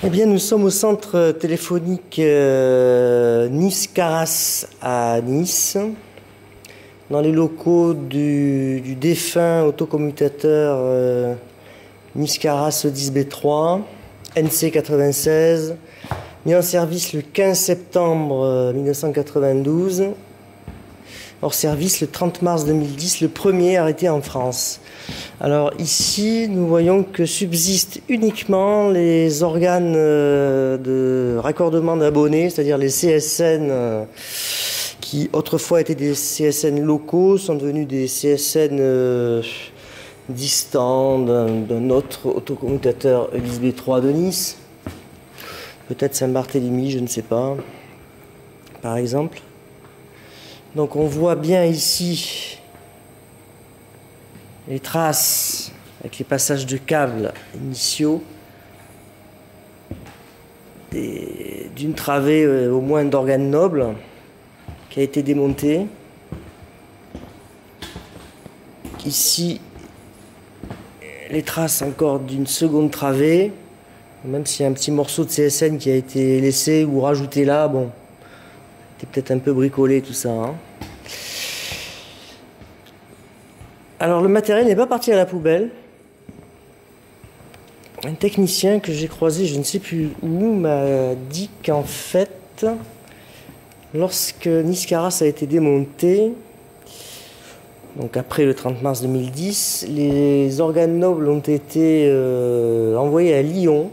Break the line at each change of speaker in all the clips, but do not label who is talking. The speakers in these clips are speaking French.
Eh bien, nous sommes au centre téléphonique Nice-Carras à Nice, dans les locaux du défunt autocommutateur Nice-Carras E10B3, NC 96, mis en service le 15 septembre 1992, hors service le 30 mars 2010, le premier arrêté en France. Alors ici, nous voyons que subsistent uniquement les organes de raccordement d'abonnés, c'est-à-dire les CSN qui autrefois étaient des CSN locaux, sont devenus des CSN distants d'un autre autocommutateur E10B3 de Nice. Peut-être Saint-Barthélemy, je ne sais pas, par exemple. Donc on voit bien ici les traces avec les passages de câbles initiaux d'une travée au moins d'organes nobles qui a été démontée. Ici, les traces encore d'une seconde travée, même s'il y a un petit morceau de CSN qui a été laissé ou rajouté là, bon, c'était peut-être un peu bricolé tout ça, hein. Alors le matériel n'est pas parti à la poubelle. Un technicien que j'ai croisé, je ne sais plus où, m'a dit qu'en fait, lorsque Nice-Carras a été démonté, donc après le 30 mars 2010, les organes nobles ont été envoyés à Lyon,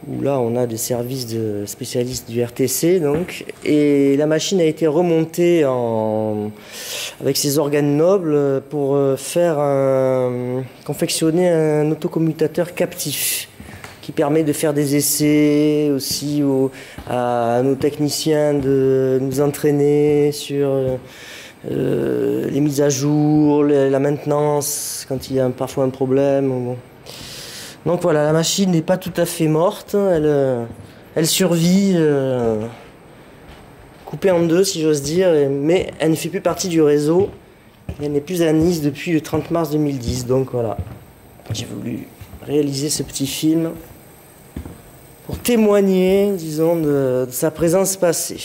où là on a des services de spécialistes du RTC, donc, et la machine a été remontée avec ces organes nobles pour confectionner un autocommutateur captif qui permet de faire des essais aussi à nos techniciens de nous entraîner sur les mises à jour, la maintenance quand il y a parfois un problème. Bon. Donc voilà, la machine n'est pas tout à fait morte, elle survit, coupée en deux si j'ose dire, mais elle ne fait plus partie du réseau, elle n'est plus à Nice depuis le 30 mars 2010, donc voilà, j'ai voulu réaliser ce petit film pour témoigner, disons, de sa présence passée.